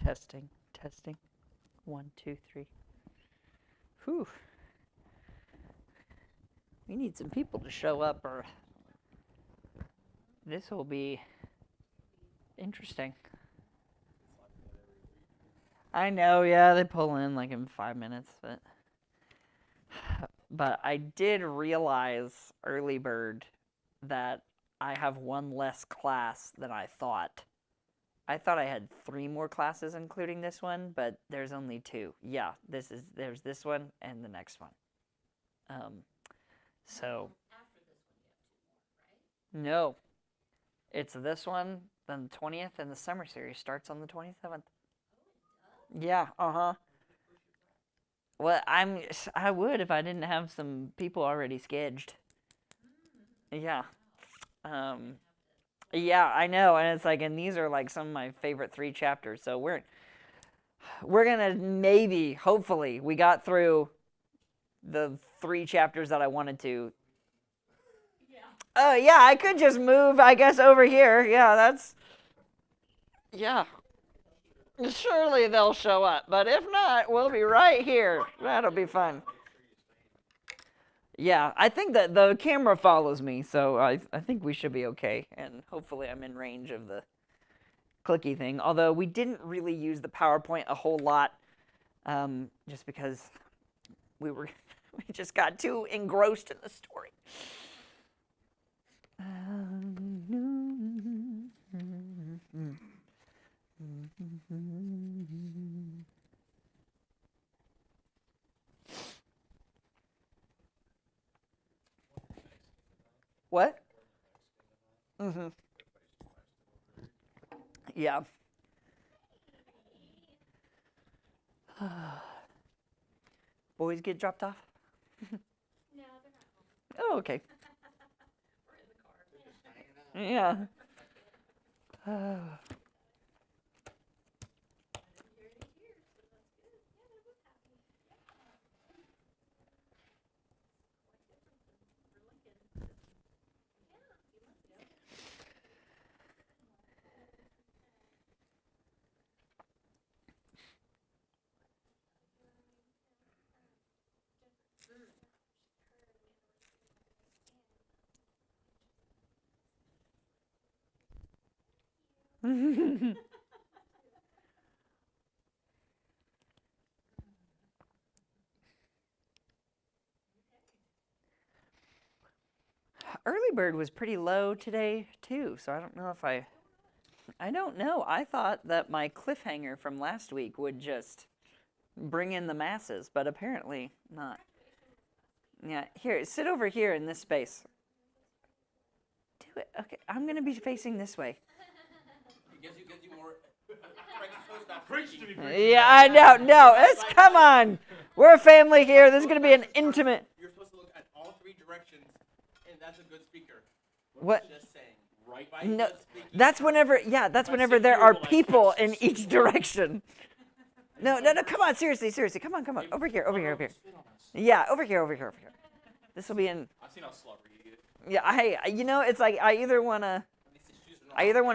Testing, testing. 1, 2, 3. Whew. We need some people to show up, or this will be interesting. I know, yeah, they pull in like in 5 minutes, but I did realize early bird that I have one less class than I thought. I thought I had 3 more classes including this one, but there's only 2. Yeah, there's this one and the next one. So After this one, you have 2 more, right? no, it's this one, then the 20th, and the summer series starts on the 27th. Yeah, Well, I would if I didn't have some people already scheduled. Yeah. Yeah, I know, and it's like, and these are like some of my favorite 3 chapters. So we're gonna maybe, hopefully, we got through the 3 chapters that I wanted to. Oh yeah, I could just move, I guess, over here. Yeah, yeah. Surely they'll show up, but if not, we'll be right here. That'll be fun. Yeah, I think that the camera follows me, so I think we should be okay, and hopefully I'm in range of the clicky thing. Although we didn't really use the PowerPoint a whole lot, just because we just got too engrossed in the story. What? Yeah. Boys get dropped off? No, they're not home. Oh, okay. We're in the car. Yeah. Early bird was pretty low today too, so I don't know if I don't know. I thought that my cliffhanger from last week would just bring in the masses, but apparently not. Yeah, here, sit over here in this space. Do it. Okay, I'm gonna be facing this way. It gives you more. Preach to me. Yeah, I know. No, come on. We're a family here. This is gonna be an intimate. You're supposed to look at all 3 directions, and that's a good speaker. What? Just saying. Right by No, the speaker. that's whenever there are people in each direction. No, come on, seriously, come on, over here. Yeah, over here. This will be in. I've seen how slobber you get. Yeah, it's like I either wanna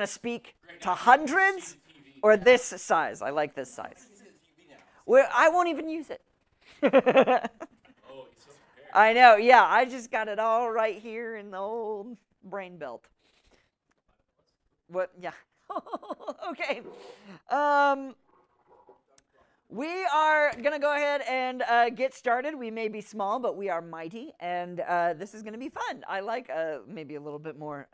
speak to hundreds or this size. I like this size. Well, I won't even use it. I know, yeah, I just got it all right here in the old brain belt. What? Yeah. Okay. We are going to go ahead and get started. We may be small, but we are mighty, and this is going to be fun. I like maybe a little bit more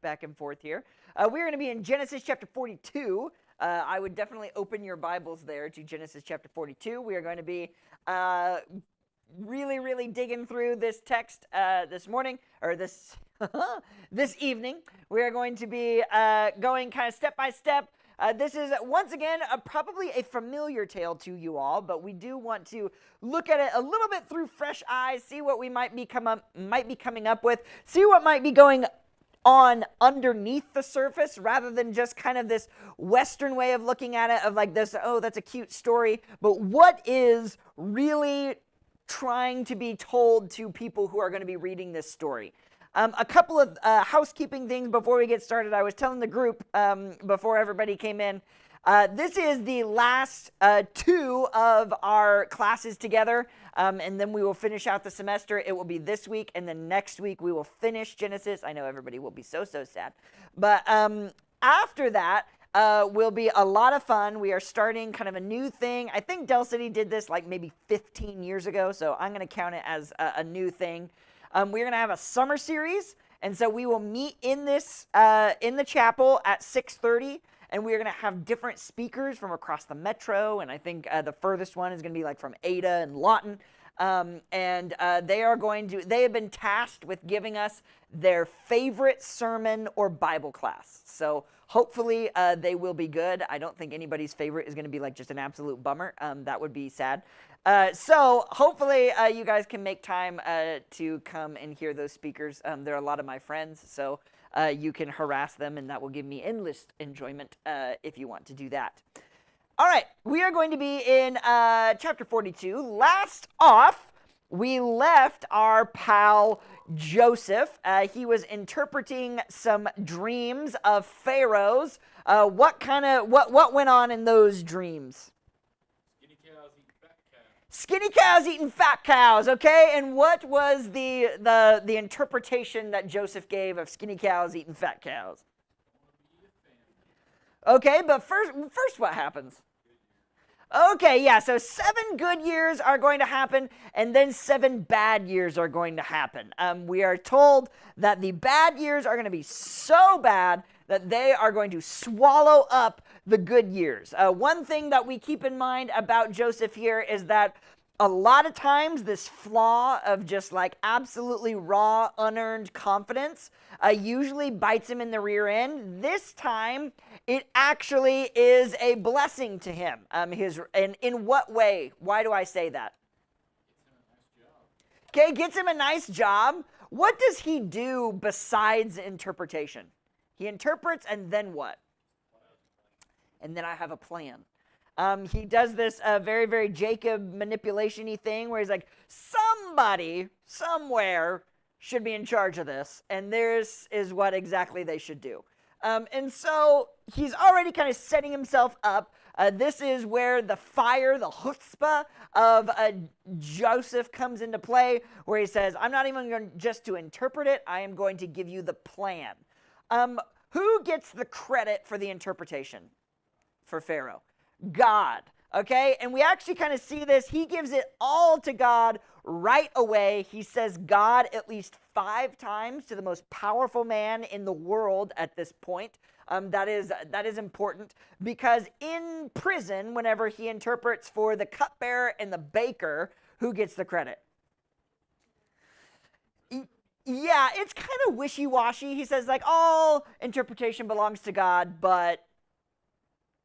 back and forth here. We're going to be in Genesis chapter 42. I would definitely open your Bibles there to Genesis chapter 42. We are going to be really digging through this text this morning, or this this evening. We are going to be going kind of step by step. This is, once again, probably a familiar tale to you all, but we do want to look at it a little bit through fresh eyes, see what we might be coming up with, see what might be going on underneath the surface, rather than just kind of this Western way of looking at it, of like this, oh, that's a cute story, but what is really trying to be told to people who are going to be reading this story. A couple of housekeeping things before we get started. I was telling the group before everybody came in, This is the last two of our classes together, and then we will finish out the semester. It will be this week, and then next week we will finish Genesis. I know everybody will be so sad. But after that will be a lot of fun. We are starting kind of a new thing. I think Del City did this like maybe 15 years ago, so I'm going to count it as a new thing. We're going to have a summer series, and so we will meet in this in the chapel at 6:30. And we are going to have different speakers from across the metro. And I think the furthest one is going to be like from Ada and Lawton. They have been tasked with giving us their favorite sermon or Bible class. So hopefully they will be good. I don't think anybody's favorite is going to be like just an absolute bummer. That would be sad. So hopefully you guys can make time to come and hear those speakers. They're a lot of my friends. So you can harass them, and that will give me endless enjoyment if you want to do that. All right, we are going to be in chapter 42. Last off, we left our pal Joseph. He was interpreting some dreams of Pharaoh's. What went on in those dreams? Skinny cows eating fat cows, okay? And what was the interpretation that Joseph gave of skinny cows eating fat cows? Okay, but first what happens? Okay, yeah, so 7 good years are going to happen, and then 7 bad years are going to happen. We are told that the bad years are going to be so bad that they are going to swallow up the good years. One thing that we keep in mind about Joseph here is that a lot of times this flaw of just like absolutely raw, unearned confidence usually bites him in the rear end. This time, it actually is a blessing to him. And in what way? Why do I say that? Okay, gets him a nice job. What does he do besides interpretation? He interprets, and then what? And then I have a plan. He does this very, very Jacob manipulation-y thing where he's like, somebody, somewhere, should be in charge of this, and this is what exactly they should do. And so he's already kind of setting himself up. This is where the fire, the chutzpah of Joseph comes into play, where he says, I'm not even going just to interpret it, I am going to give you the plan. Who gets the credit for the interpretation for Pharaoh? God, okay? And we actually kind of see this. He gives it all to God right away. He says God at least 5 times to the most powerful man in the world at this point. That is important because in prison, whenever he interprets for the cupbearer and the baker, who gets the credit? Yeah, it's kind of wishy-washy. He says, like, all interpretation belongs to God, but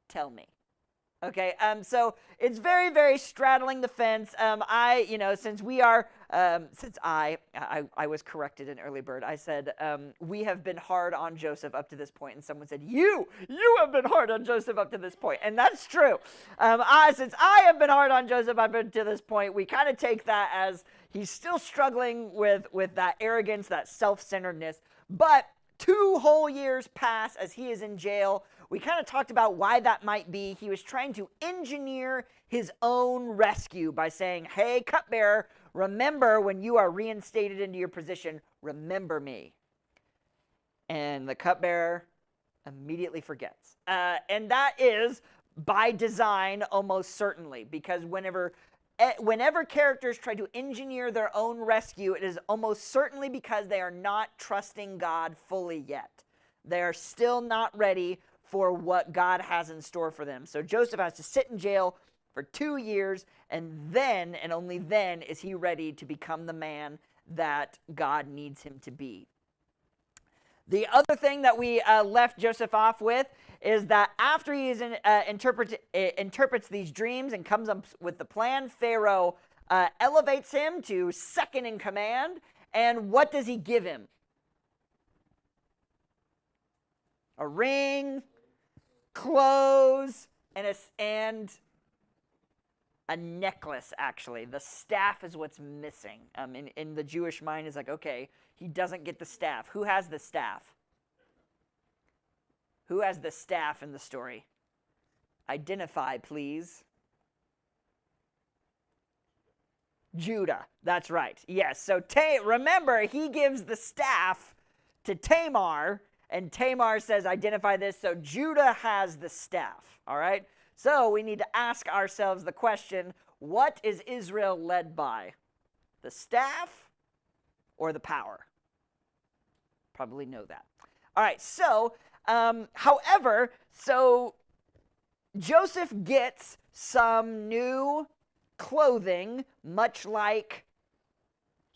tell me. Okay, so it's very, very straddling the fence. Since we are, since I was corrected in Early Bird. I said, we have been hard on Joseph up to this point, and someone said, you have been hard on Joseph up to this point, and that's true. Since I have been hard on Joseph up to this point, we kind of take that as he's still struggling with that arrogance, that self-centeredness, but 2 whole years pass as he is in jail. We kind of talked about why that might be. He was trying to engineer his own rescue by saying, hey, cupbearer, remember when you are reinstated into your position, remember me. And the cupbearer immediately forgets. And that is by design almost certainly, because whenever characters try to engineer their own rescue, it is almost certainly because they are not trusting God fully yet. They are still not ready for what God has in store for them. So Joseph has to sit in jail for 2 years, and then, and only then, is he ready to become the man that God needs him to be. The other thing that we left Joseph off with is that after he interprets these dreams and comes up with the plan, Pharaoh elevates him to second in command, and what does he give him? A ring, clothes, and a necklace, actually. The staff is what's missing. In the Jewish mind, is like, okay, he doesn't get the staff. Who has the staff? Who has the staff in the story? Identify, please. Judah. That's right. Yes. So remember, he gives the staff to Tamar, and Tamar says, identify this. So Judah has the staff. All right. So we need to ask ourselves the question, what is Israel led by? The staff or the power? Probably know that. All right. So, however, Joseph gets some new clothing, much like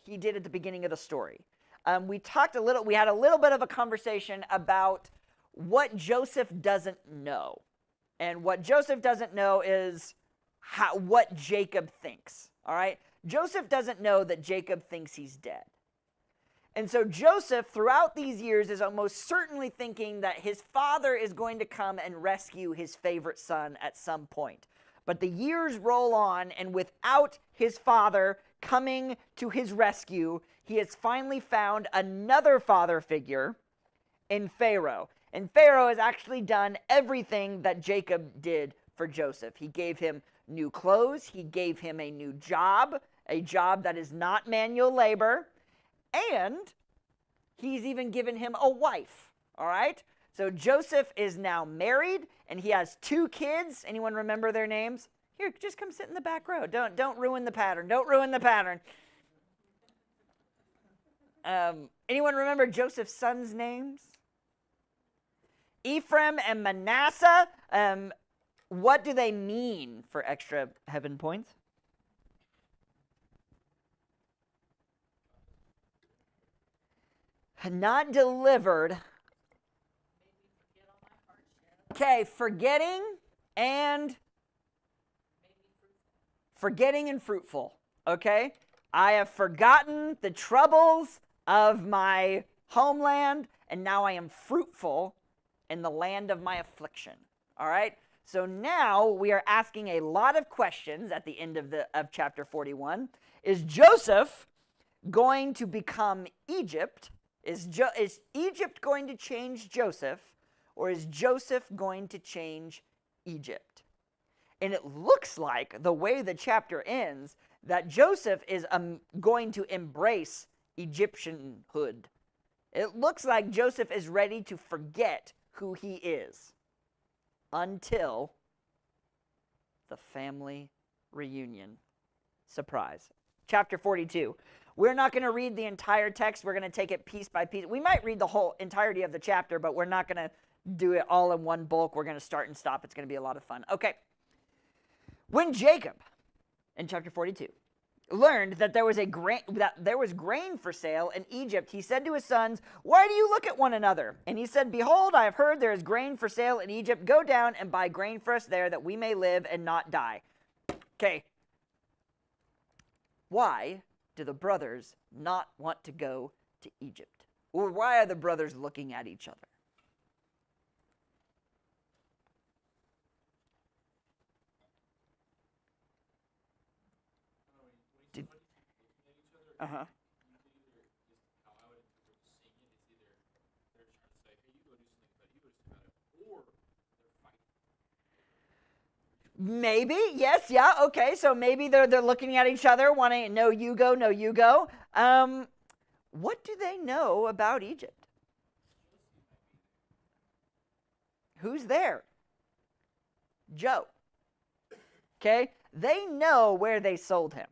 he did at the beginning of the story. We had a little bit of a conversation about what Joseph doesn't know. And what Joseph doesn't know is what Jacob thinks. All right? Joseph doesn't know that Jacob thinks he's dead. And so Joseph, throughout these years, is almost certainly thinking that his father is going to come and rescue his favorite son at some point. But the years roll on, and without his father coming to his rescue, he has finally found another father figure in Pharaoh. And Pharaoh has actually done everything that Jacob did for Joseph. He gave him new clothes. He gave him a new job, a job that is not manual labor. And he's even given him a wife, all right? So Joseph is now married, and he has 2 kids. Anyone remember their names? Here, just come sit in the back row. Don't ruin the pattern. Don't ruin the pattern. Anyone remember Joseph's sons' names? Ephraim and Manasseh. What do they mean for extra heaven points? Not delivered. Okay, forgetting and fruitful. Okay? I have forgotten the troubles of my homeland, and now I am fruitful in the land of my affliction. All right? So now we are asking a lot of questions at the end of chapter 41. Is Joseph going to become Egypt? Is Egypt going to change Joseph, or is Joseph going to change Egypt? And it looks like, the way the chapter ends, that Joseph is going to embrace Egyptianhood. It looks like Joseph is ready to forget who he is until the family reunion. Surprise. Chapter 42. We're not going to read the entire text. We're going to take it piece by piece. We might read the whole entirety of the chapter, but we're not going to do it all in one bulk. We're going to start and stop. It's going to be a lot of fun. Okay. When Jacob, in chapter 42, learned that there was grain for sale in Egypt, he said to his sons, "Why do you look at one another?" And he said, "Behold, I have heard there is grain for sale in Egypt. Go down and buy grain for us there, that we may live and not die." Okay. Why do the brothers not want to go to Egypt? Or why are the brothers looking at each other? Uh-huh. Maybe, yes, yeah, okay. So maybe they're looking at each other, wanting, no, you go, no, you go. What do they know about Egypt? Who's there? Joe. Okay? They know where they sold him.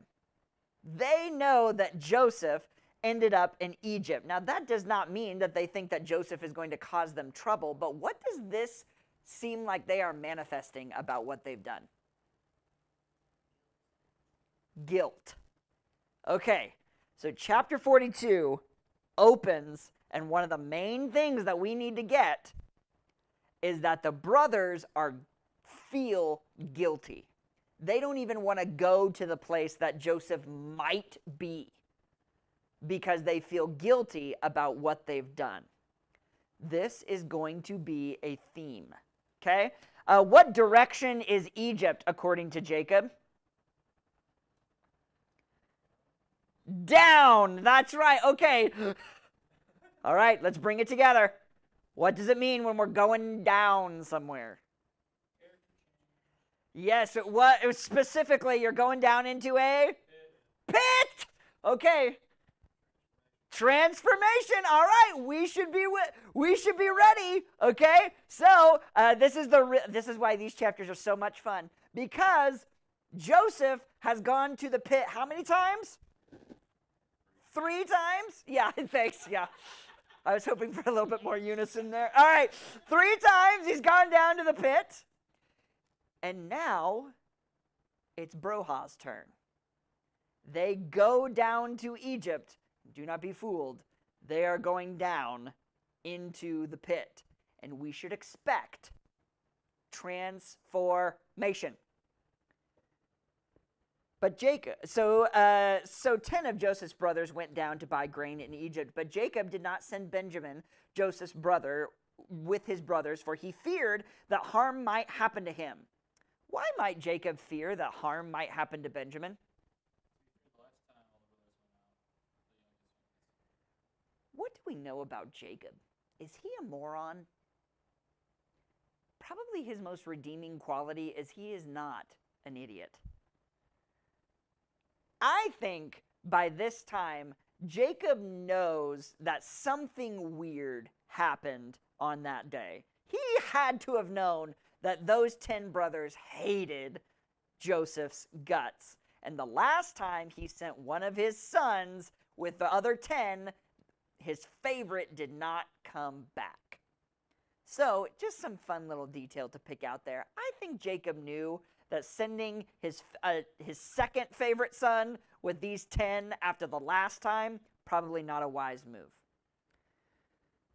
They know that Joseph ended up in Egypt. Now, that does not mean that they think that Joseph is going to cause them trouble, but what does this seem like they are manifesting about what they've done? Guilt. Okay, so chapter 42 opens, and one of the main things that we need to get is that the brothers feel guilty. They don't even want to go to the place that Joseph might be because they feel guilty about what they've done. This is going to be a theme. Okay? What direction is Egypt according to Jacob? Down. That's right. Okay. All right, let's bring it together. What does it mean when we're going down somewhere? Yes, it was specifically you're going down into a pit. Okay. Transformation. All right, we should be ready. Okay, so this is why these chapters are so much fun, because Joseph has gone to the pit how many times? 3 times? Yeah, thanks. Yeah, I was hoping for a little bit more unison there. All right, 3 times he's gone down to the pit, and now it's Broha's turn. They go down to Egypt. Do not be fooled. They are going down into the pit, and we should expect transformation. But Jacob, so 10 of Joseph's brothers went down to buy grain in Egypt, but Jacob did not send Benjamin, Joseph's brother, with his brothers, for he feared that harm might happen to him. Why might Jacob fear that harm might happen to Benjamin? What do we know about Jacob? Is he a moron? Probably his most redeeming quality is he is not an idiot. I think by this time, Jacob knows that something weird happened on that day. He had to have known that those 10 brothers hated Joseph's guts. And the last time he sent one of his sons with the other 10, his favorite did not come back. So, just some fun little detail to pick out there. I think Jacob knew that sending his second favorite son with these 10 after the last time, probably not a wise move.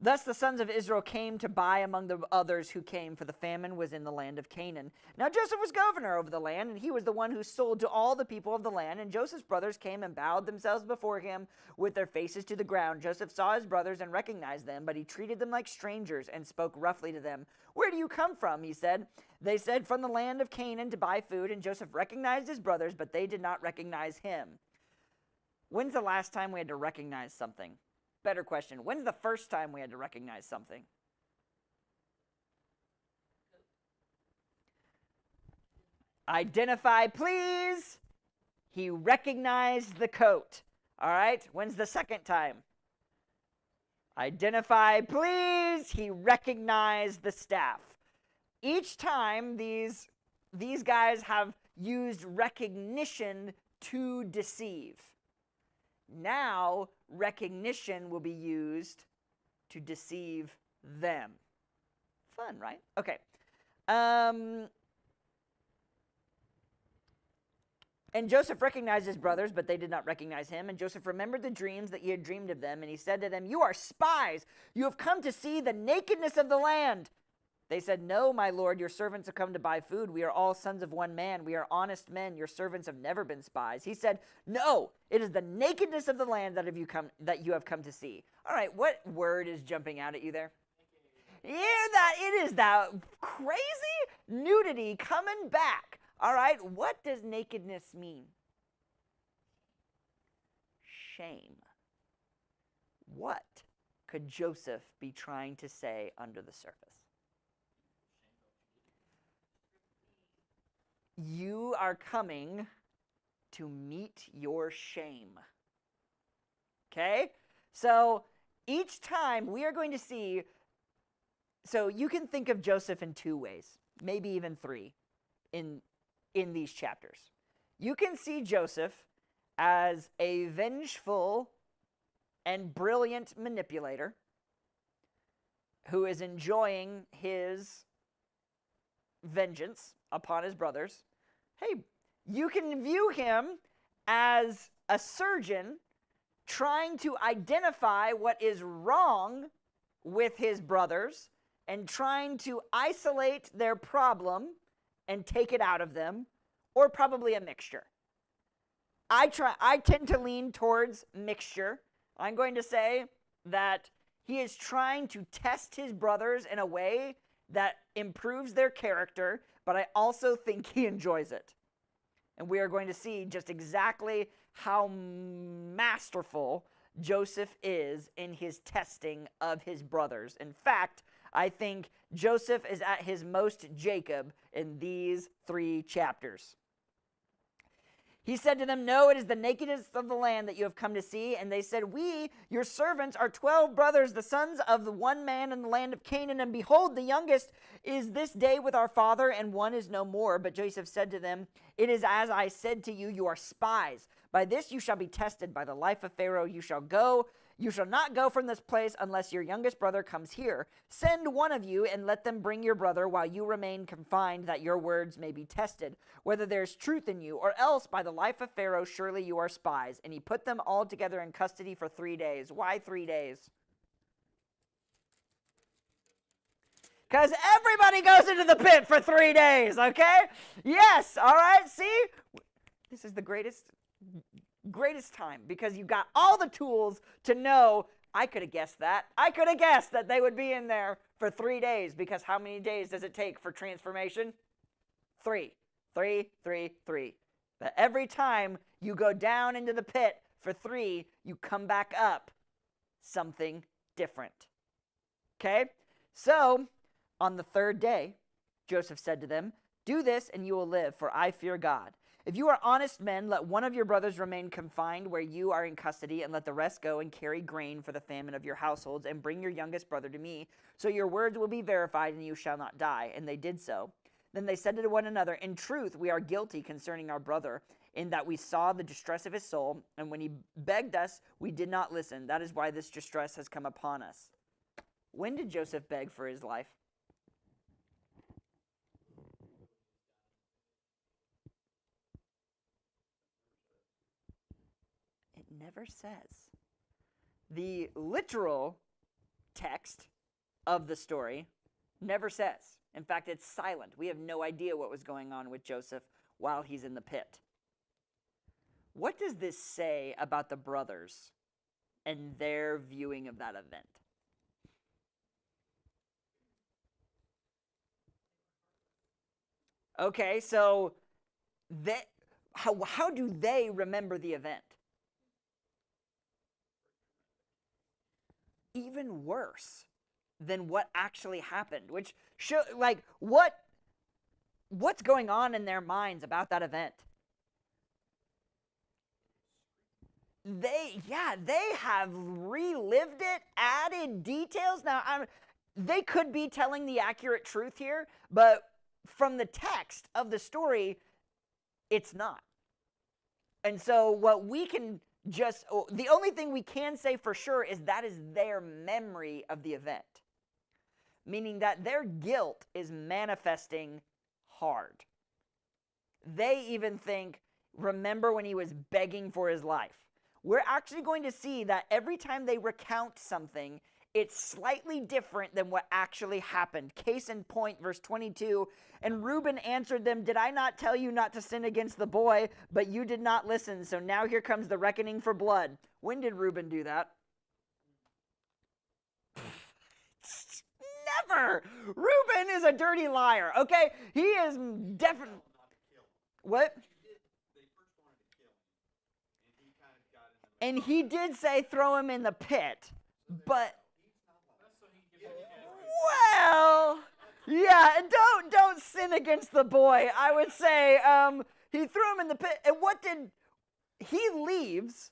Thus the sons of Israel came to buy among the others who came, for the famine was in the land of Canaan. Now Joseph was governor over the land, and he was the one who sold to all the people of the land. And Joseph's brothers came and bowed themselves before him with their faces to the ground. Joseph saw his brothers and recognized them, but he treated them like strangers and spoke roughly to them. "Where do you come from?" he said. They said, "From the land of Canaan to buy food." And Joseph recognized his brothers, but they did not recognize him. When's the last time we had to recognize something? Better question. When's the first time we had to recognize something? Identify, please. He recognized the coat. All right. When's the second time? Identify, please. He recognized the staff. Each time these guys have used recognition to deceive. Now, recognition will be used to deceive them. Fun, right? Okay. And Joseph recognized his brothers, but they did not recognize him. And Joseph remembered the dreams that he had dreamed of them, and he said to them, "You are spies. You have come to see the nakedness of the land." They said, "No, my lord, your servants have come to buy food. We are all sons of one man. We are honest men. Your servants have never been spies." He said, "No, it is the nakedness of the land that you have come to see." All right, what word is jumping out at you there? Yeah, it is that crazy nudity coming back. All right, what does nakedness mean? Shame. What could Joseph be trying to say under the surface? You are coming to meet your shame. Okay? So each time we are going to see, so you can think of Joseph in 2 ways, maybe even 3 in these chapters. You can see Joseph as a vengeful and brilliant manipulator who is enjoying his vengeance upon his brothers. Hey, you can view him as a surgeon trying to identify what is wrong with his brothers and trying to isolate their problem and take it out of them, or probably a mixture. I tend to lean towards mixture. I'm going to say that he is trying to test his brothers in a way that improves their character, but I also think he enjoys it. And we are going to see just exactly how masterful Joseph is in his testing of his brothers. In fact, I think Joseph is at his most Jacob in these 3 chapters. He said to them, "No, it is the nakedness of the land that you have come to see." And they said, "We, your servants, are 12 brothers, the sons of the one man in the land of Canaan. And behold, the youngest is this day with our father, and one is no more." But Joseph said to them, "It is as I said to you, you are spies. By this you shall be tested. By the life of Pharaoh you shall not go from this place unless your youngest brother comes here. Send one of you and let them bring your brother while you remain confined, that your words may be tested, whether there is truth in you, or else by the life of Pharaoh surely you are spies." And he put them all together in custody for 3 days. Why 3 days? Because everybody goes into the pit for 3 days, okay? Yes, all right, see? This is the greatest time, because you got all the tools to know. I could have guessed that. I could have guessed that they would be in there for 3 days, because how many days does it take for transformation? 3. 3, 3, 3. But every time you go down into the pit for 3, you come back up something different. Okay? So, on the 3rd day, Joseph said to them, "Do this and you will live, for I fear God. If you are honest men, let one of your brothers remain confined where you are in custody, and let the rest go and carry grain for the famine of your households, and bring your youngest brother to me. So your words will be verified, and you shall not die." And they did so. Then they said to one another, "In truth, we are guilty concerning our brother, in that we saw the distress of his soul, and when he begged us, we did not listen. That is why this distress has come upon us." When did Joseph beg for his life? Never says. The literal text of the story never says. In fact, it's silent. We have no idea what was going on with Joseph while he's in the pit. What does this say about the brothers and their viewing of that event? Okay, so how do they remember the event? Even worse than what actually happened, which what's going on in their minds about that event? They have relived it, added details. Now, they could be telling the accurate truth here, but from the text of the story, it's not. And so the only thing we can say for sure is that is their memory of the event, meaning that their guilt is manifesting hard. They even think, remember when he was begging for his life. We're actually going to see that every time they recount something, it's slightly different than what actually happened. Case in point, verse 22, "And Reuben answered them, 'Did I not tell you not to sin against the boy? But you did not listen. So now here comes the reckoning for blood.'" When did Reuben do that? Never! Reuben is a dirty liar, okay? He is definitely... What? And he did say throw him in the pit, but... Well, yeah, don't sin against the boy. I would say he threw him in the pit. And what did he leaves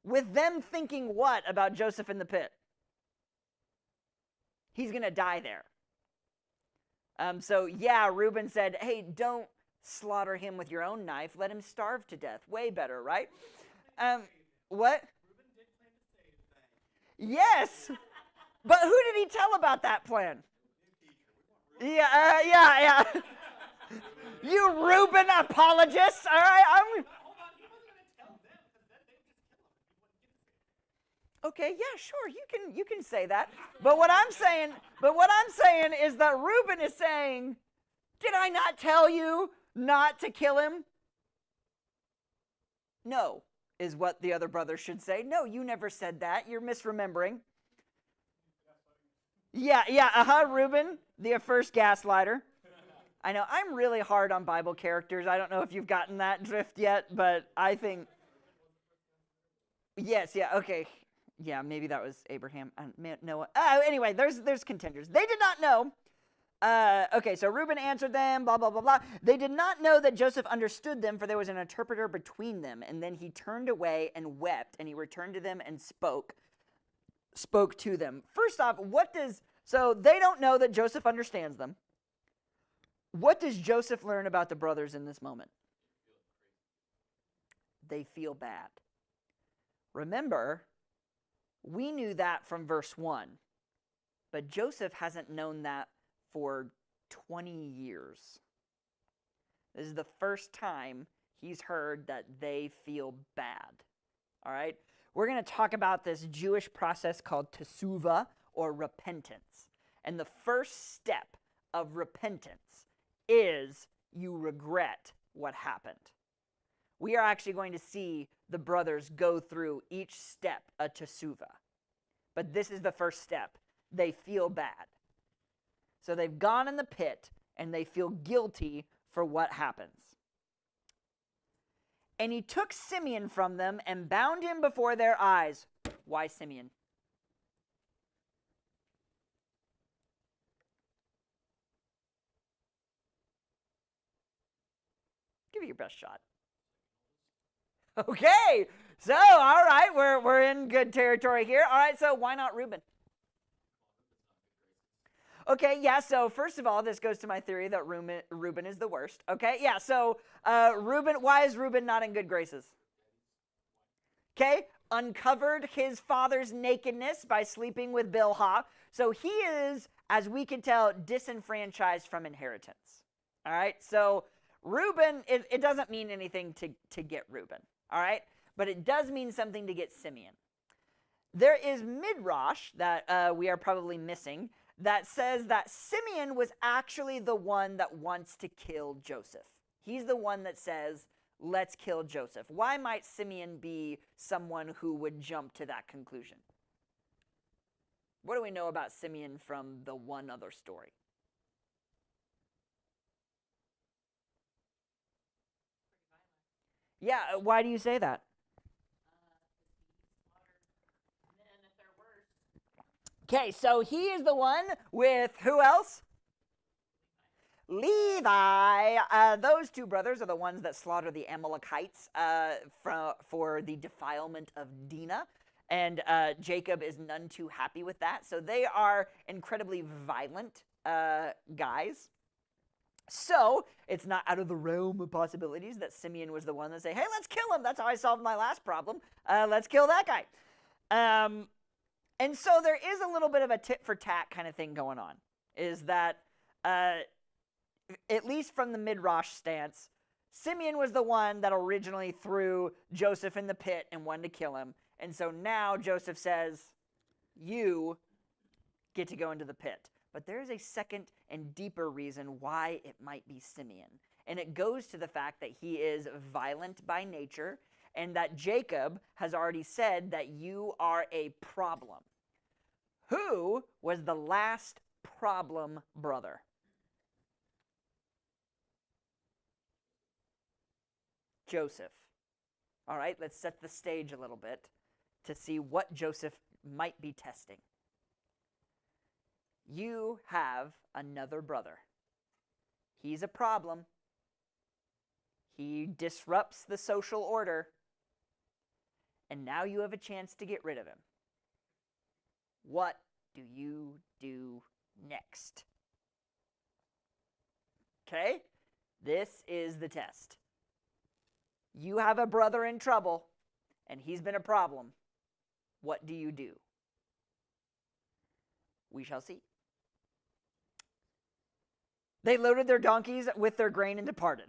with them thinking what about Joseph in the pit? He's going to die there. So yeah, Reuben said, "Hey, don't slaughter him with your own knife. Let him starve to death. Way better, right?" What? Yes. But who did he tell about that plan? Yeah. You Reuben apologists, all right? Okay, yeah, sure, you can say that. But what I'm saying is that Reuben is saying, "Did I not tell you not to kill him?" No, is what the other brother should say. "No, you never said that. You're misremembering." Yeah, Reuben, the first gaslighter. I know, I'm really hard on Bible characters. I don't know if you've gotten that drift yet, but I think... Yes, yeah, okay. Yeah, maybe that was Abraham. Noah. Anyway, there's contenders. They did not know. Okay, so Reuben answered them, blah, blah, blah, blah. They did not know that Joseph understood them, for there was an interpreter between them. And then he turned away and wept, and he returned to them and spoke to them. First off, so they don't know that Joseph understands them. What does Joseph learn about the brothers in this moment? They feel bad. Remember, we knew that from verse 1, but Joseph hasn't known that for 20 years. This is the first time he's heard that they feel bad. All right? We're going to talk about this Jewish process called teshuva, or repentance. And the first step of repentance is you regret what happened. We are actually going to see the brothers go through each step of teshuva. But this is the first step. They feel bad. So they've gone in the pit, and they feel guilty for what happens. And he took Simeon from them and bound him before their eyes. Why Simeon? Give it your best shot. Okay, so all right, we're in good territory here. All right, so why not Reuben? Okay, yeah, so first of all, this goes to my theory that Reuben is the worst. Okay, yeah, so Reuben, why is Reuben not in good graces? Okay, uncovered his father's nakedness by sleeping with Bilhah. So he is, as we can tell, disenfranchised from inheritance. All right, so Reuben, it doesn't mean anything to get Reuben. All right, but it does mean something to get Simeon. There is Midrash that we are probably missing that says that Simeon was actually the one that wants to kill Joseph. He's the one that says, let's kill Joseph. Why might Simeon be someone who would jump to that conclusion? What do we know about Simeon from the one other story? Yeah, why do you say that? Okay, so he is the one with who else? Levi. Those two brothers are the ones that slaughter the Amalekites for the defilement of Dinah. And Jacob is none too happy with that. So they are incredibly violent guys. So it's not out of the realm of possibilities that Simeon was the one that say, hey, let's kill him. That's how I solved my last problem. Let's kill that guy. And so there is a little bit of a tit for tat kind of thing going on, is that at least from the Midrash stance, Simeon was the one that originally threw Joseph in the pit and wanted to kill him. And so now Joseph says, you get to go into the pit. But there is a second and deeper reason why it might be Simeon. And it goes to the fact that he is violent by nature, and that Jacob has already said that you are a problem. Who was the last problem brother? Joseph. All right, let's set the stage a little bit to see what Joseph might be testing. You have another brother. He's a problem. He disrupts the social order. And now you have a chance to get rid of him. What do you do next? Okay? This is the test. You have a brother in trouble, and he's been a problem. What do you do? We shall see. They loaded their donkeys with their grain and departed.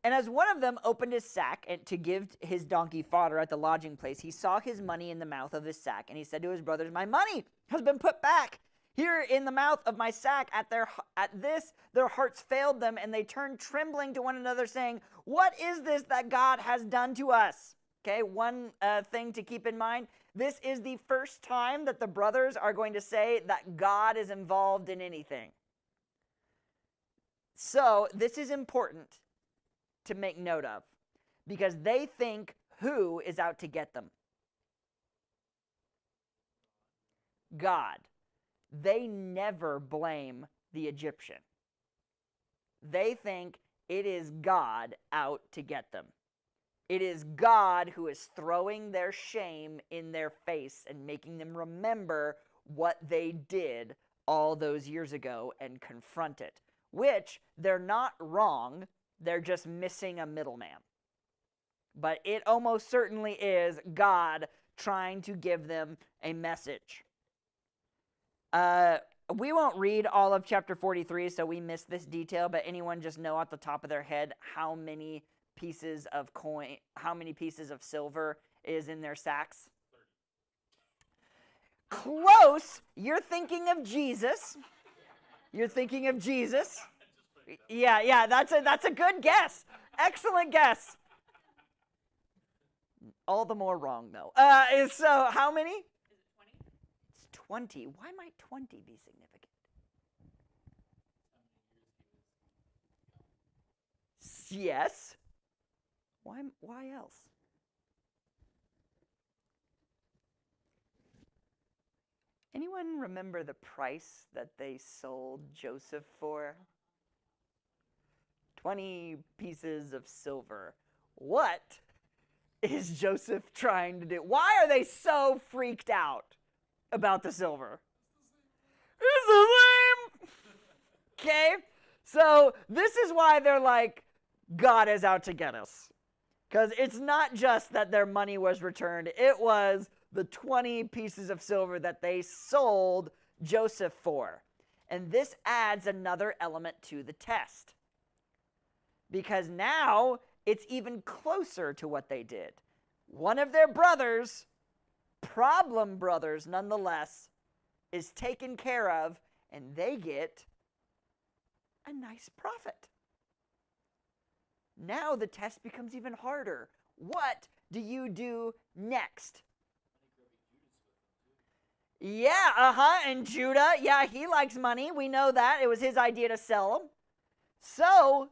And as one of them opened his sack to give his donkey fodder at the lodging place, he saw his money in the mouth of his sack, and he said to his brothers, my money has been put back here in the mouth of my sack. At this, their hearts failed them, and they turned trembling to one another, saying, what is this that God has done to us? Okay, one thing to keep in mind, this is the first time that the brothers are going to say that God is involved in anything. So this is important to make note of, because they think who is out to get them. God. They never blame the Egyptian. They think it is God out to get them. It is God who is throwing their shame in their face and making them remember what they did all those years ago and confront it, which they're not wrong, they're just missing a middleman. But it almost certainly is God trying to give them a message. We won't read all of chapter 43, so we missed this detail, but anyone just know off the top of their head how many pieces of silver is in their sacks? 30. Close. You're thinking of Jesus. You're thinking of Jesus. Yeah, that's a good guess. Excellent guess. All the more wrong, though. So how many? Is it 20? 20. Why might 20 be significant? Yes. Why else? Anyone remember the price that they sold Joseph for? 20 pieces of silver. What is Joseph trying to do? Why are they so freaked out about the silver? It's the same. Okay? So this is why they're like, God is out to get us. Because it's not just that their money was returned. It was the 20 pieces of silver that they sold Joseph for. And this adds another element to the test. Because now it's even closer to what they did. One of their brothers, problem brothers nonetheless, is taken care of, and they get a nice profit. Now the test becomes even harder. What do you do next? Yeah, and Judah, yeah, he likes money. We know that. It was his idea to sell them. So,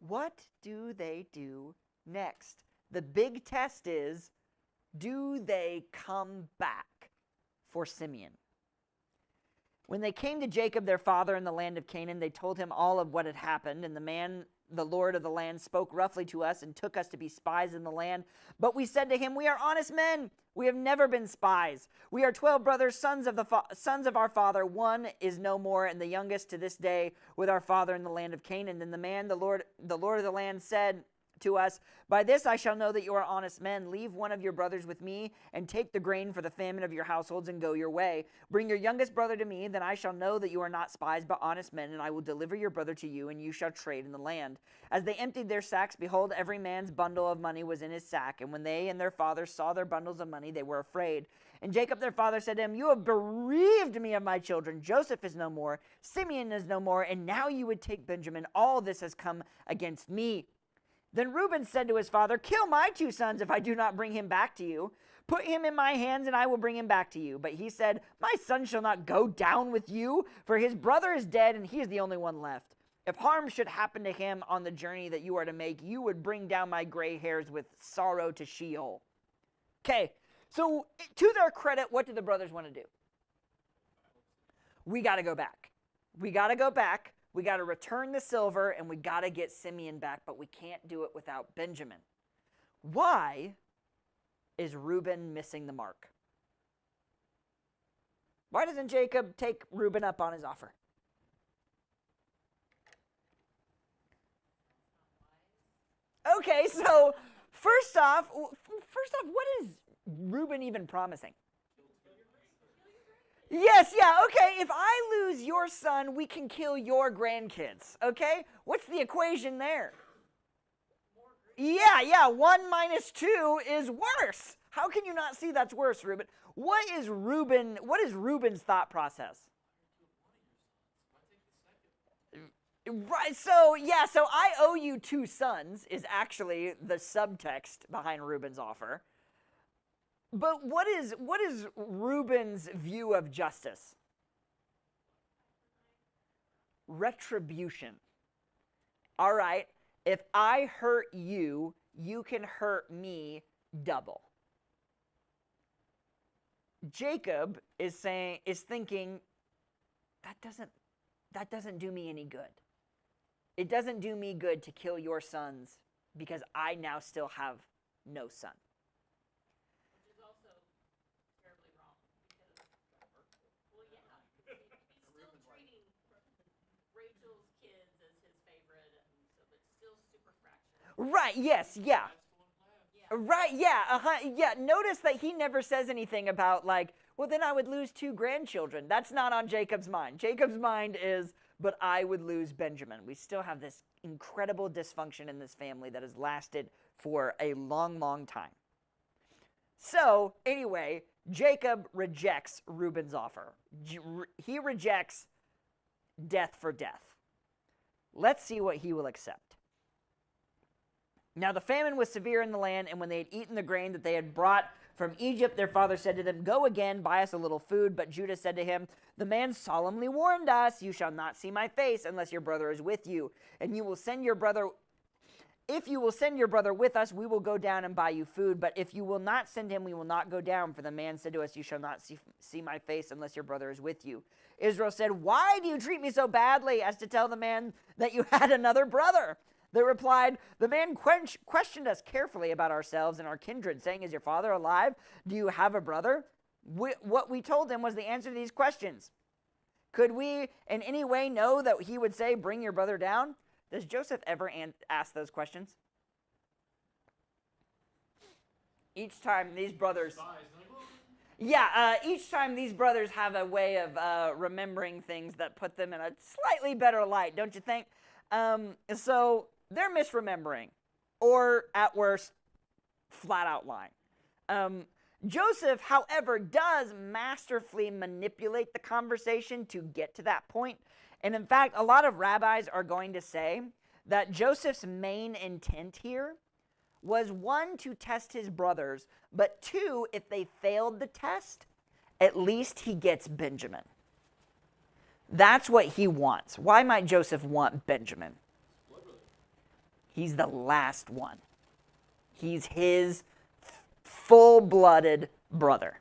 what do they do next? The big test is, do they come back for Simeon? When they came to Jacob, their father, in the land of Canaan, they told him all of what had happened, and the Lord of the land, spoke roughly to us and took us to be spies in the land. But we said to him, we are honest men. We have never been spies. We are 12 brothers, sons of our father. One is no more, and the youngest to this day with our father in the land of Canaan. And the Lord of the land said to us, by this I shall know that you are honest men. Leave one of your brothers with me, and take the grain for the famine of your households, and go your way. Bring your youngest brother to me, then I shall know that you are not spies, but honest men, and I will deliver your brother to you, and you shall trade in the land. As they emptied their sacks, behold, every man's bundle of money was in his sack. And when they and their father saw their bundles of money, they were afraid. And Jacob their father said to him, you have bereaved me of my children. Joseph is no more, Simeon is no more, and now you would take Benjamin. All this has come against me. Then Reuben said to his father, kill my 2 sons if I do not bring him back to you. Put him in my hands, and I will bring him back to you. But he said, my son shall not go down with you, for his brother is dead, and he is the only one left. If harm should happen to him on the journey that you are to make, you would bring down my gray hairs with sorrow to Sheol. Okay, so to their credit, what do the brothers want to do? We got to go back. We got to go back. We got to return the silver, and we got to get Simeon back, but we can't do it without Benjamin. Why is Reuben missing the mark? Why doesn't Jacob take Reuben up on his offer? Okay, so first off, what is Reuben even promising? Yes, yeah, okay, if I lose your son, we can kill your grandkids, okay? What's the equation there? Yeah, 1 minus 2 is worse. How can you not see that's worse, Reuben? What is Reuben's thought process? Right, so I owe you 2 sons is actually the subtext behind Reuben's offer. But what is Reuben's view of justice? Retribution. All right, if I hurt you, you can hurt me double. Jacob is thinking, that doesn't do me any good. It doesn't do me good to kill your sons because I now still have no son. Which is also terribly wrong because, well, yeah, he's still treating Rachel's kids as his favorite, and so it's still super fractured. Right, yes, yeah. Right, yeah. Notice that he never says anything about like, well, then I would lose 2 grandchildren. That's not on Jacob's mind. Jacob's mind is, but I would lose Benjamin. We still have this incredible dysfunction in this family that has lasted for a long, long time. So, anyway, Jacob rejects Reuben's offer. He rejects death for death. Let's see what he will accept. Now the famine was severe in the land, and when they had eaten the grain that they had brought from Egypt, their father said to them, "Go again, buy us a little food." But Judah said to him, "The man solemnly warned us, you shall not see my face unless your brother is with you. And you will send your brother, if you will send your brother with us, we will go down and buy you food. But if you will not send him, we will not go down. For the man said to us, you shall not see my face unless your brother is with you." Israel said, "Why do you treat me so badly as to tell the man that you had another brother?" They replied, "The man questioned us carefully about ourselves and our kindred, saying, 'Is your father alive? Do you have a brother?' What we told him was the answer to these questions. Could we in any way know that he would say, 'Bring your brother down'?" Does Joseph ever ask those questions? Each time these brothers... each time these brothers have a way of remembering things that put them in a slightly better light, don't you think? So they're misremembering, or at worst, flat out lying. Joseph, however, does masterfully manipulate the conversation to get to that point. And in fact, a lot of rabbis are going to say that Joseph's main intent here was 1, to test his brothers, but 2, if they failed the test, at least he gets Benjamin. That's what he wants. Why might Joseph want Benjamin? He's the last one. He's his full-blooded brother.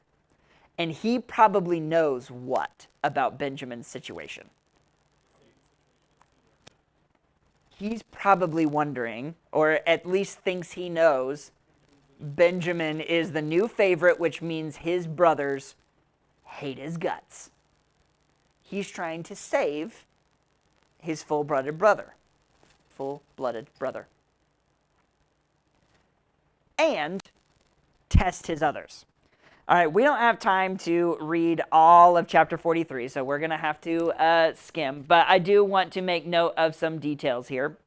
And he probably knows what about Benjamin's situation? He's probably wondering, or at least thinks he knows, Benjamin is the new favorite, which means his brothers hate his guts. He's trying to save his full-blooded brother. And test his others. All right, we don't have time to read all of chapter 43, so we're going to have to skim. But I do want to make note of some details here.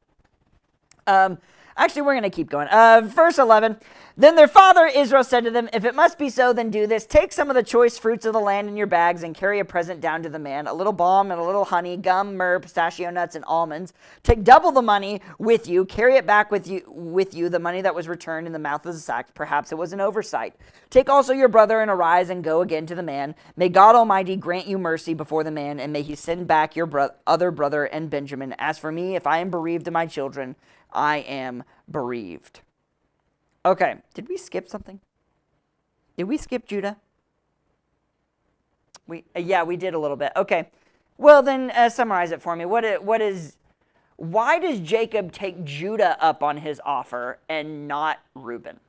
Actually, we're going to keep going. Verse 11, "Then their father Israel said to them, 'If it must be so, then do this. Take some of the choice fruits of the land in your bags and carry a present down to the man, a little balm and a little honey, gum, myrrh, pistachio nuts, and almonds. Take double the money with you. Carry it back with you, the money that was returned in the mouth of the sack. Perhaps it was an oversight. Take also your brother and arise and go again to the man. May God Almighty grant you mercy before the man, and may he send back your other brother and Benjamin. As for me, if I am bereaved of my children, I am bereaved.'" Okay, did we skip something? Did we skip Judah? We did a little bit. Okay, well then summarize it for me. Why does Jacob take Judah up on his offer and not Reuben?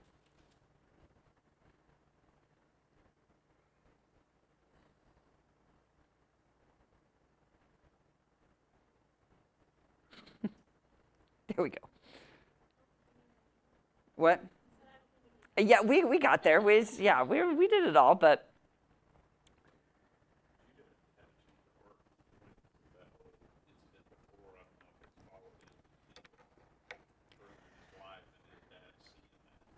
There we go. What? Yeah, we got there. We did it all, but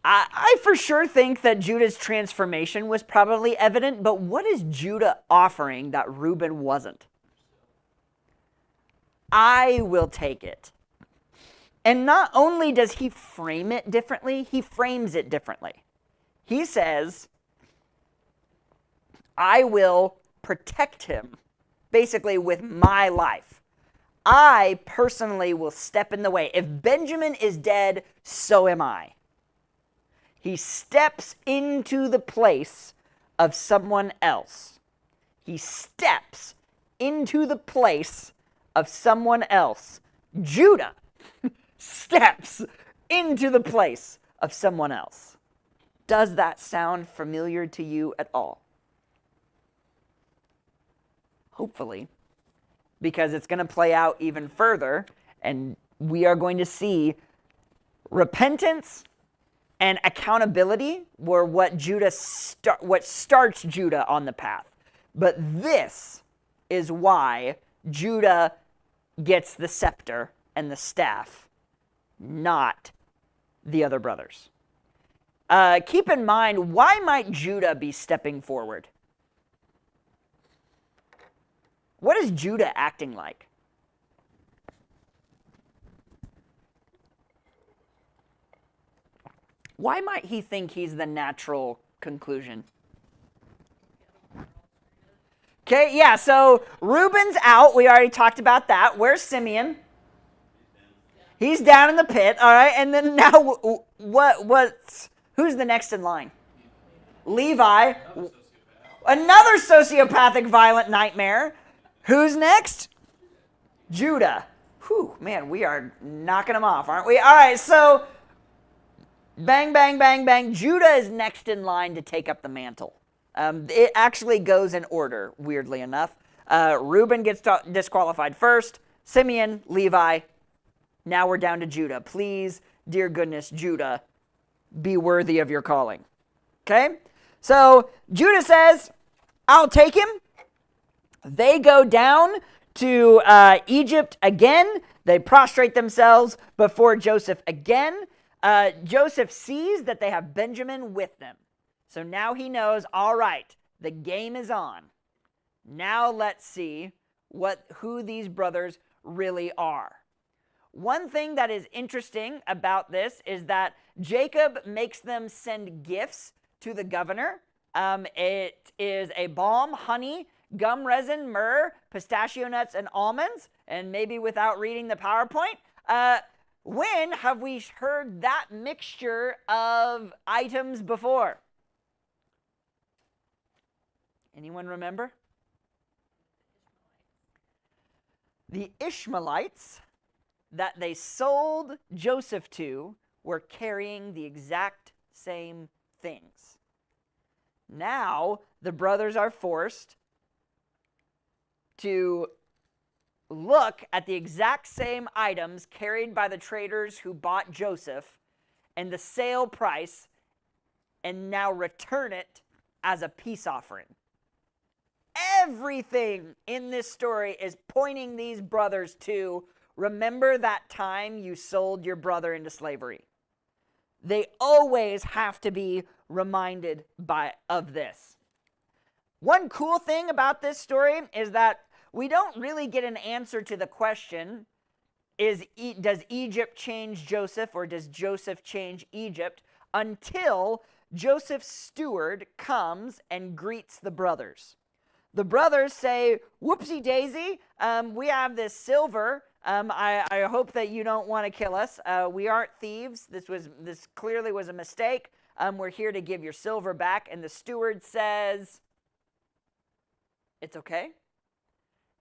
I for sure think that Judah's transformation was probably evident, but what is Judah offering that Reuben wasn't? I will take it. And not only does he frame it differently, he frames it differently. He says, I will protect him, basically with my life. I personally will step in the way. If Benjamin is dead, so am I. He steps into the place of someone else. He steps into the place of someone else. Judah steps into the place of someone else. Does that sound familiar to you at all? Hopefully, because it's going to play out even further, and we are going to see repentance and accountability were what what starts Judah on the path. But this is why Judah gets the scepter and the staff, not the other brothers. Keep in mind, why might Judah be stepping forward? What is Judah acting like? Why might he think he's the natural conclusion? Okay, yeah, so Reuben's out. We already talked about that. Where's Simeon? He's down in the pit, all right? And then now, who's the next in line? Levi. Another sociopathic violent nightmare. Who's next? Judah. Whew, man, we are knocking them off, aren't we? All right, so bang, bang, bang, bang. Judah is next in line to take up the mantle. It actually goes in order, weirdly enough. Reuben gets disqualified first. Simeon, Levi. Now we're down to Judah. Please, dear goodness, Judah, be worthy of your calling. Okay? So Judah says, I'll take him. They go down to Egypt again. They prostrate themselves before Joseph again. Joseph sees that they have Benjamin with them. So now he knows, all right, the game is on. Now let's see who these brothers really are. One thing that is interesting about this is that Jacob makes them send gifts to the governor. It is a balm, honey, gum resin, myrrh, pistachio nuts, and almonds. And maybe without reading the PowerPoint, when have we heard that mixture of items before? Anyone remember? The Ishmaelites that they sold Joseph to were carrying the exact same things. Now the brothers are forced to look at the exact same items carried by the traders who bought Joseph and the sale price and now return it as a peace offering. Everything in this story is pointing these brothers to, remember that time you sold your brother into slavery. They always have to be reminded of this. One cool thing about this story is that we don't really get an answer to the question, does Egypt change Joseph or does Joseph change Egypt, until Joseph's steward comes and greets the brothers. The brothers say, whoopsie daisy, we have this silver. I hope that you don't want to kill us. We aren't thieves. This clearly was a mistake. We're here to give your silver back. And the steward says, it's okay.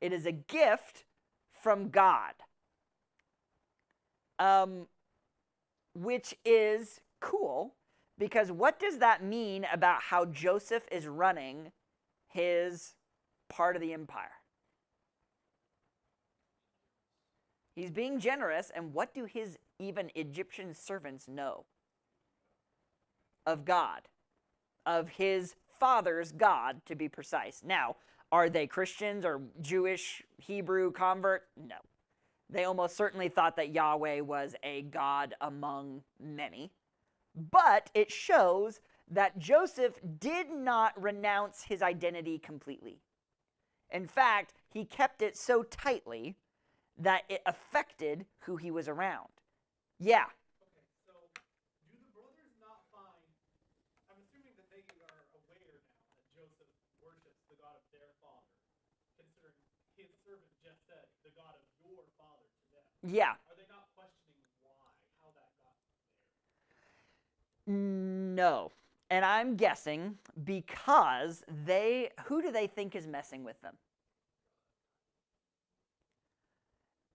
It is a gift from God. Which is cool, because what does that mean about how Joseph is running his part of the empire? He's being generous, and what do his even Egyptian servants know of God? Of his father's God, to be precise. Now, are they Christians or Jewish, Hebrew convert? No. They almost certainly thought that Yahweh was a God among many. But it shows that Joseph did not renounce his identity completely. In fact, he kept it so tightly that it affected who he was around. Yeah. Okay, so do the brothers not find, I'm assuming that they are aware now that Joseph worships the God of their father, considering his servant just said, the God of your father to them. Yeah. Are they not questioning why, how that got there? No. And I'm guessing because who do they think is messing with them?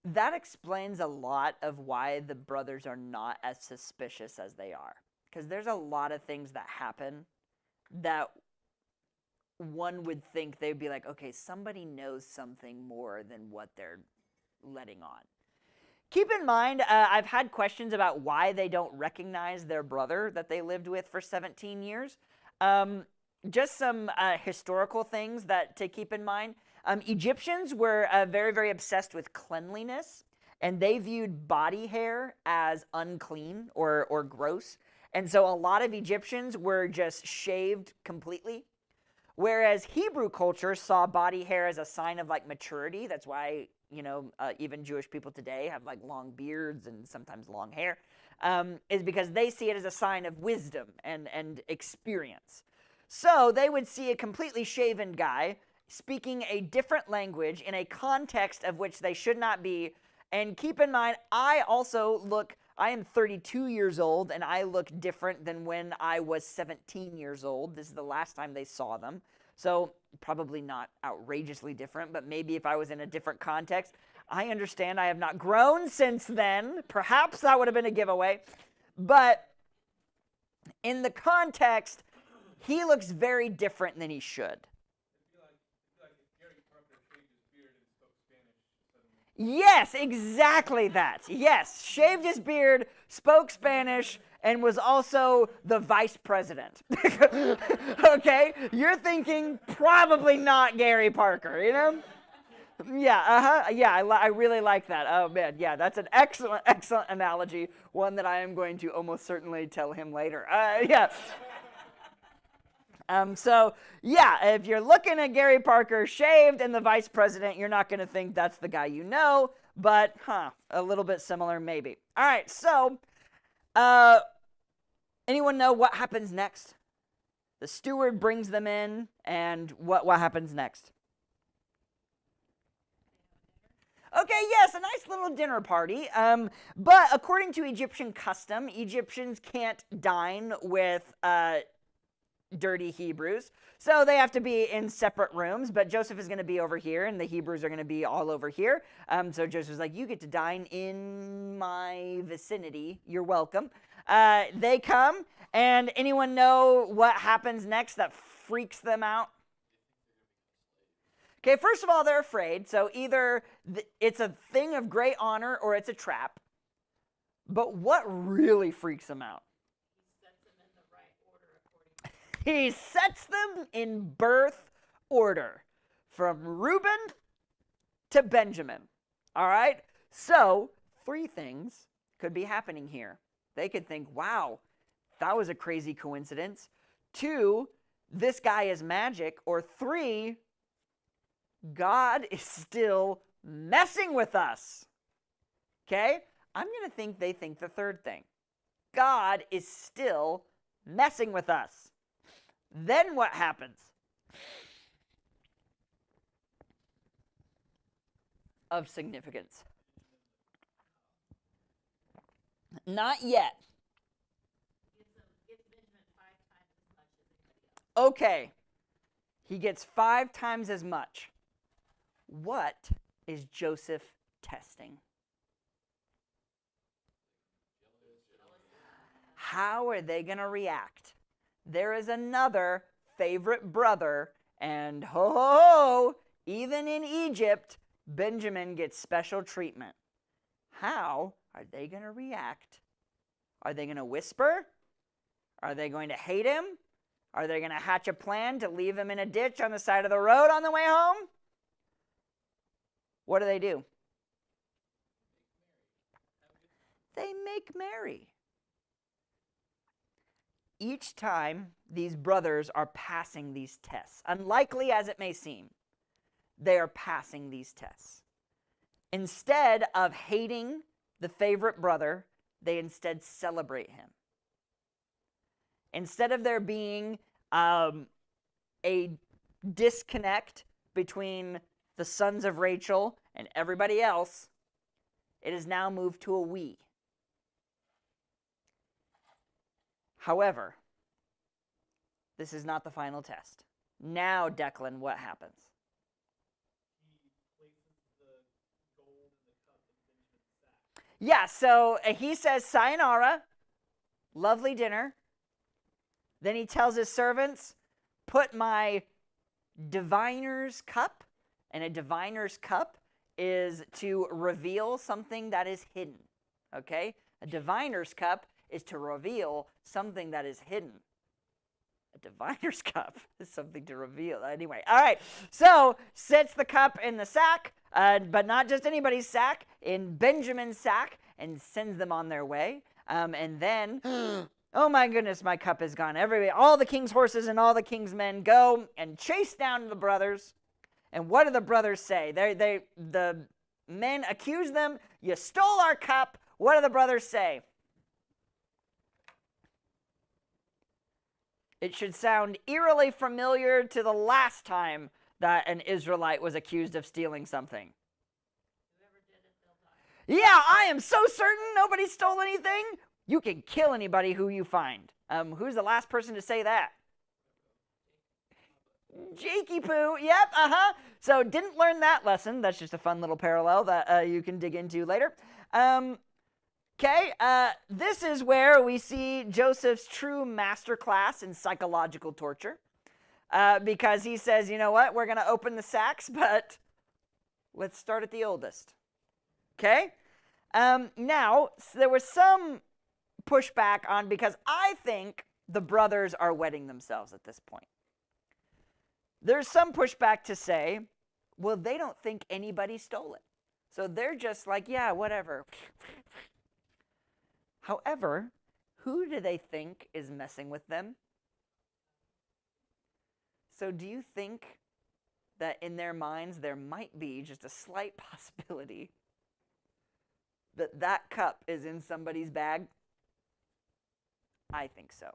That explains a lot of why the brothers are not as suspicious as they are. Because there's a lot of things that happen that one would think they'd be like, okay, somebody knows something more than what they're letting on. Keep in mind, I've had questions about why they don't recognize their brother that they lived with for 17 years. Just some historical things that to keep in mind. Egyptians were very, very obsessed with cleanliness, and they viewed body hair as unclean or gross. And so a lot of Egyptians were just shaved completely. Whereas Hebrew culture saw body hair as a sign of like maturity. That's why, even Jewish people today have like long beards and sometimes long hair, is because they see it as a sign of wisdom and experience. So they would see a completely shaven guy speaking a different language in a context of which they should not be. And keep in mind, I am 32 years old, and I look different than when I was 17 years old. This is the last time they saw them. So probably not outrageously different, but maybe if I was in a different context. I understand I have not grown since then. Perhaps that would have been a giveaway. But in the context, he looks very different than he should. Yes, exactly that. Yes, shaved his beard, spoke Spanish, and was also the vice president. Okay? You're thinking probably not Gary Parker, Yeah, Yeah, I really like that. Oh, man, yeah, that's an excellent, excellent analogy, one that I am going to almost certainly tell him later. Yeah. If you're looking at Gary Parker shaved and the vice president, you're not going to think that's the guy you know, but, a little bit similar maybe. All right, so, anyone know what happens next? The steward brings them in, and what happens next? Okay, yes, a nice little dinner party. But according to Egyptian custom, Egyptians can't dine with dirty Hebrews. So they have to be in separate rooms, but Joseph is going to be over here, and the Hebrews are going to be all over here. So Joseph's like, you get to dine in my vicinity. You're welcome. They come, and anyone know what happens next that freaks them out? Okay, first of all, they're afraid. So either it's a thing of great honor or it's a trap. But what really freaks them out? He sets them in birth order from Reuben to Benjamin. All right? So 3 things could be happening here. They could think, wow, that was a crazy coincidence. 2, this guy is magic. Or 3, God is still messing with us. Okay? I'm going to think they think the 3rd thing. God is still messing with us. Then what happens? Of significance. Not yet. Okay. He gets 5 times as much. What is Joseph testing? How are they going to react? There is another favorite brother, and even in Egypt, Benjamin gets special treatment. How are they going to react? Are they going to whisper? Are they going to hate him? Are they going to hatch a plan to leave him in a ditch on the side of the road on the way home? What do? They make merry. Each time these brothers are passing these tests, unlikely as it may seem, they are passing these tests. Instead of hating the favorite brother, they instead celebrate him. Instead of there being a disconnect between the sons of Rachel and everybody else, it has now moved to a we. However, This is not the final test. Now, Declan, what happens? He places the gold in the cup in Benjamin's sack. Yeah, so he says, sayonara, lovely dinner. Then he tells his servants, put my diviner's cup, and a diviner's cup is to reveal something that is hidden, okay? A diviner's cup is to reveal something that is hidden. A diviner's cup is something to reveal. Anyway, all right. So, sets the cup in the sack, but not just anybody's sack, in Benjamin's sack, and sends them on their way. And then, oh my goodness, my cup is gone. All the king's horses and all the king's men go and chase down the brothers. And what do the brothers say? The men accuse them, you stole our cup. What do the brothers say? It should sound eerily familiar to the last time that an Israelite was accused of stealing something. Whoever did it, they'll die. Yeah, I am so certain nobody stole anything. You can kill anybody who you find. Who's the last person to say that? Jakey Poo. Yep, So didn't learn that lesson. That's just a fun little parallel that you can dig into later. Okay, this is where we see Joseph's true masterclass in psychological torture. Because he says, you know what, we're going to open the sacks, but let's start at the oldest. Okay? Now, there was some pushback on, because I think the brothers are wetting themselves at this point. There's some pushback to say, well, they don't think anybody stole it. So they're just like, yeah, whatever. However, who do they think is messing with them? So do you think that in their minds there might be just a slight possibility that that cup is in somebody's bag? I think so.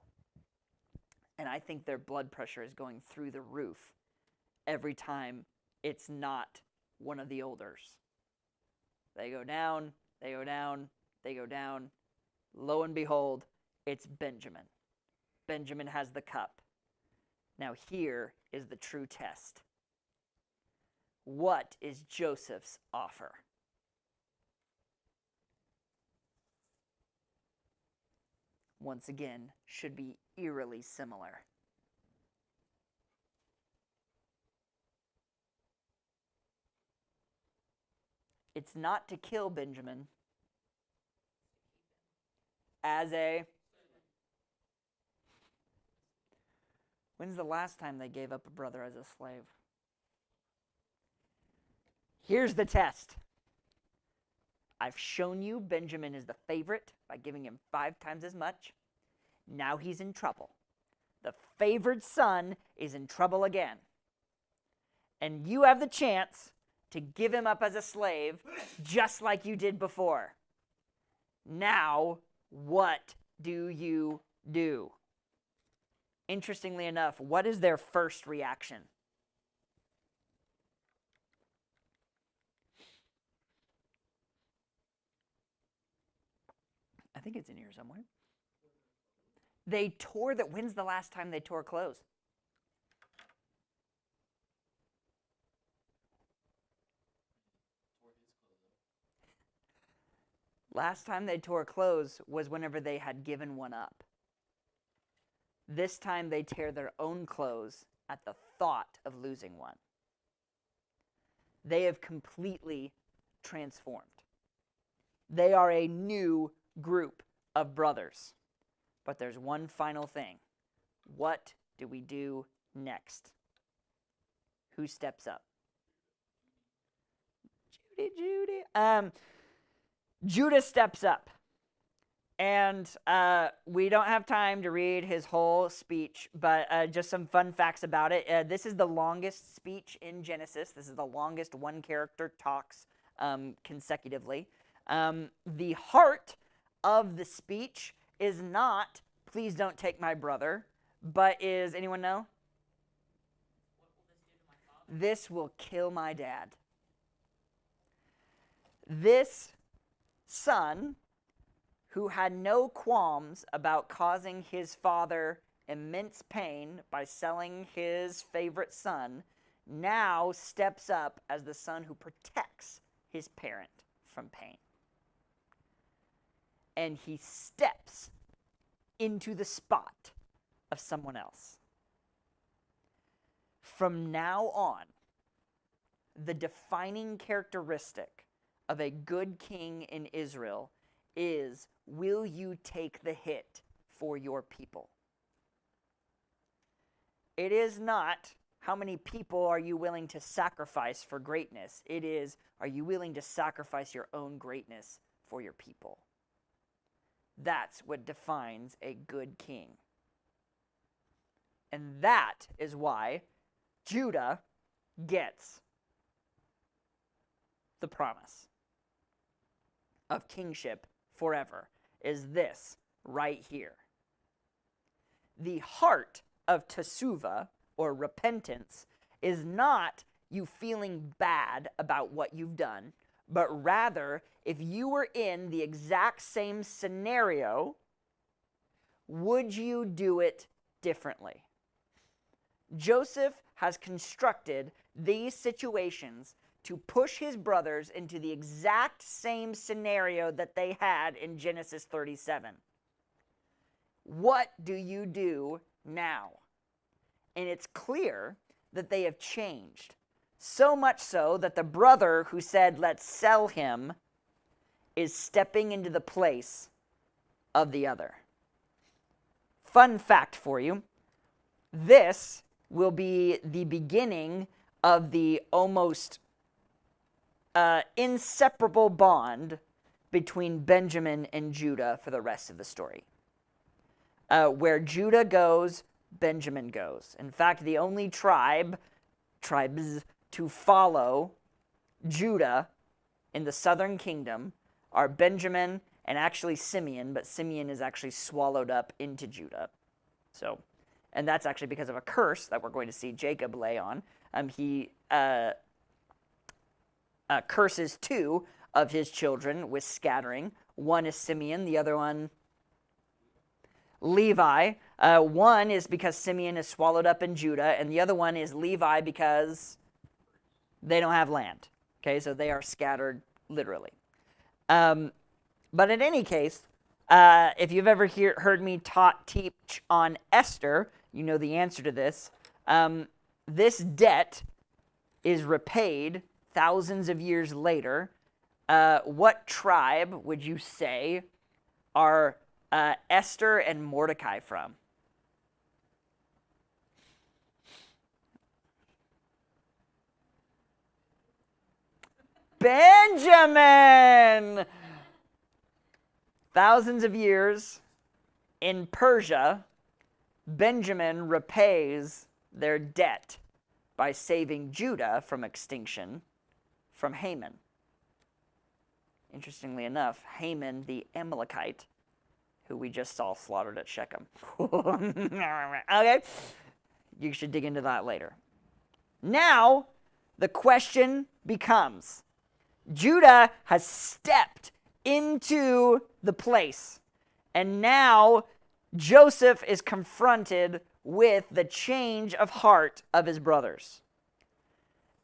And I think their blood pressure is going through the roof every time it's not one of the olders. They go down, they go down, they go down. Lo and behold, it's Benjamin. Benjamin has the cup. Now here is the true test. What is Joseph's offer? Once again, should be eerily similar. It's not to kill Benjamin as a... When's the last time they gave up a brother as a slave? Here's the test. I've shown you Benjamin is the favorite by giving him 5 times as much. Now he's in trouble. The favored son is in trouble again. And you have the chance to give him up as a slave just like you did before. Now, what do you do? Interestingly enough, what is their first reaction? I think it's in here somewhere. They tore that. When's the last time they tore clothes? Last time they tore clothes was whenever they had given one up. This time they tear their own clothes at the thought of losing one. They have completely transformed. They are a new group of brothers. But there's one final thing. What do we do next? Who steps up? Judy. Judah steps up. And we don't have time to read his whole speech, but just some fun facts about it. This is the longest speech in Genesis. This is the longest one character talks consecutively. The heart of the speech is not, please don't take my brother, but is, anyone know? What will this do to my father? This will kill my dad. This son, who had no qualms about causing his father immense pain by selling his favorite son, now steps up as the son who protects his parent from pain. And he steps into the spot of someone else. From now on, the defining characteristic of a good king in Israel is, will you take the hit for your people? It is not, how many people are you willing to sacrifice for greatness? It is, are you willing to sacrifice your own greatness for your people? That's what defines a good king. And that is why Judah gets the promise of kingship forever, is this right here. The heart of teshuva, or repentance, is not you feeling bad about what you've done, but rather, if you were in the exact same scenario, would you do it differently? Joseph has constructed these situations to push his brothers into the exact same scenario that they had in Genesis 37. What do you do now? And it's clear that they have changed. So much so that the brother who said, let's sell him, is stepping into the place of the other. Fun fact for you, this will be the beginning of the almost inseparable bond between Benjamin and Judah for the rest of the story. Where Judah goes, Benjamin goes. In fact, the only tribes to follow Judah in the southern kingdom are Benjamin and actually Simeon, but Simeon is actually swallowed up into Judah. So, and that's actually because of a curse that we're going to see Jacob lay on. He curses two of his children with scattering. One is Simeon, the other one Levi. One is because Simeon is swallowed up in Judah, and the other one is Levi because they don't have land. Okay, so they are scattered literally. But in any case, if you've ever heard me teach on Esther, you know the answer to this. This debt is repaid thousands of years later. What tribe would you say are Esther and Mordecai from? Benjamin! Thousands of years in Persia, Benjamin repays their debt by saving Judah from extinction from Haman. Interestingly enough, Haman the Amalekite, who we just saw slaughtered at Shechem. Okay? You should dig into that later. Now, the question becomes, Judah has stepped into the place, and now Joseph is confronted with the change of heart of his brothers.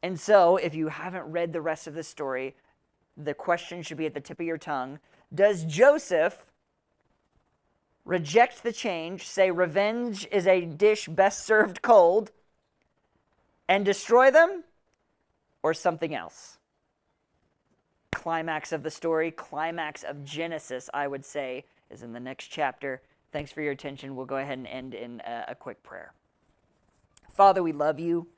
And so, if you haven't read the rest of the story, the question should be at the tip of your tongue. Does Joseph reject the change, say revenge is a dish best served cold, and destroy them, or something else? Climax of the story, climax of Genesis, I would say, is in the next chapter. Thanks for your attention. We'll go ahead and end in a quick prayer. Father, we love you,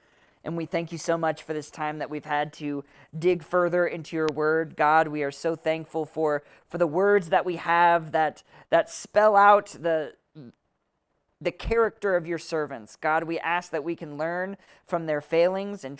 and we thank you so much for this time that we've had to dig further into your word. God, we are so thankful for the words that we have that spell out the character of your servants. God, we ask that we can learn from their failings and